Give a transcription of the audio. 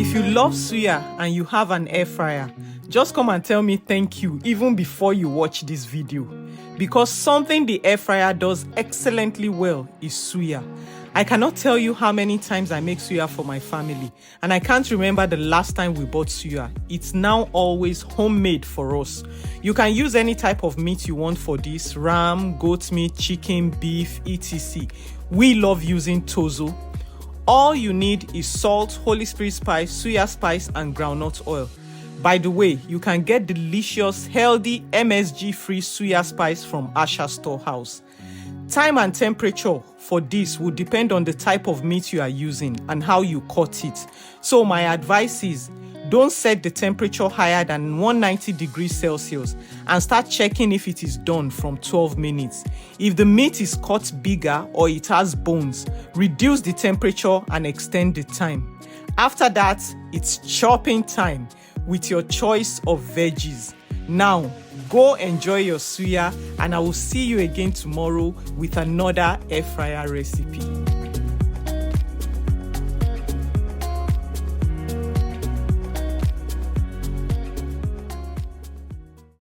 If you love suya and you have an air fryer, just come and tell me thank you even before you watch this video. Because something the air fryer does excellently well is suya. I cannot tell you how many times I make suya for my family, and I can't remember the last time we bought suya. It's now always homemade for us. You can use any type of meat you want for this: ram, goat meat, chicken, beef, etc. We love using tozo. All you need is salt, Holy Spirit spice, suya spice, and groundnut oil. By the way, you can get delicious, healthy, MSG-free suya spice from Asha Storehouse. Time and temperature for this will depend on the type of meat you are using and how you cut it. So my advice is, don't set the temperature higher than 190 degrees Celsius and start checking if it is done from 12 minutes. If the meat is cut bigger or it has bones, reduce the temperature and extend the time. After that, it's chopping time with your choice of veggies. Now, go enjoy your suya, and I will see you again tomorrow with another air fryer recipe.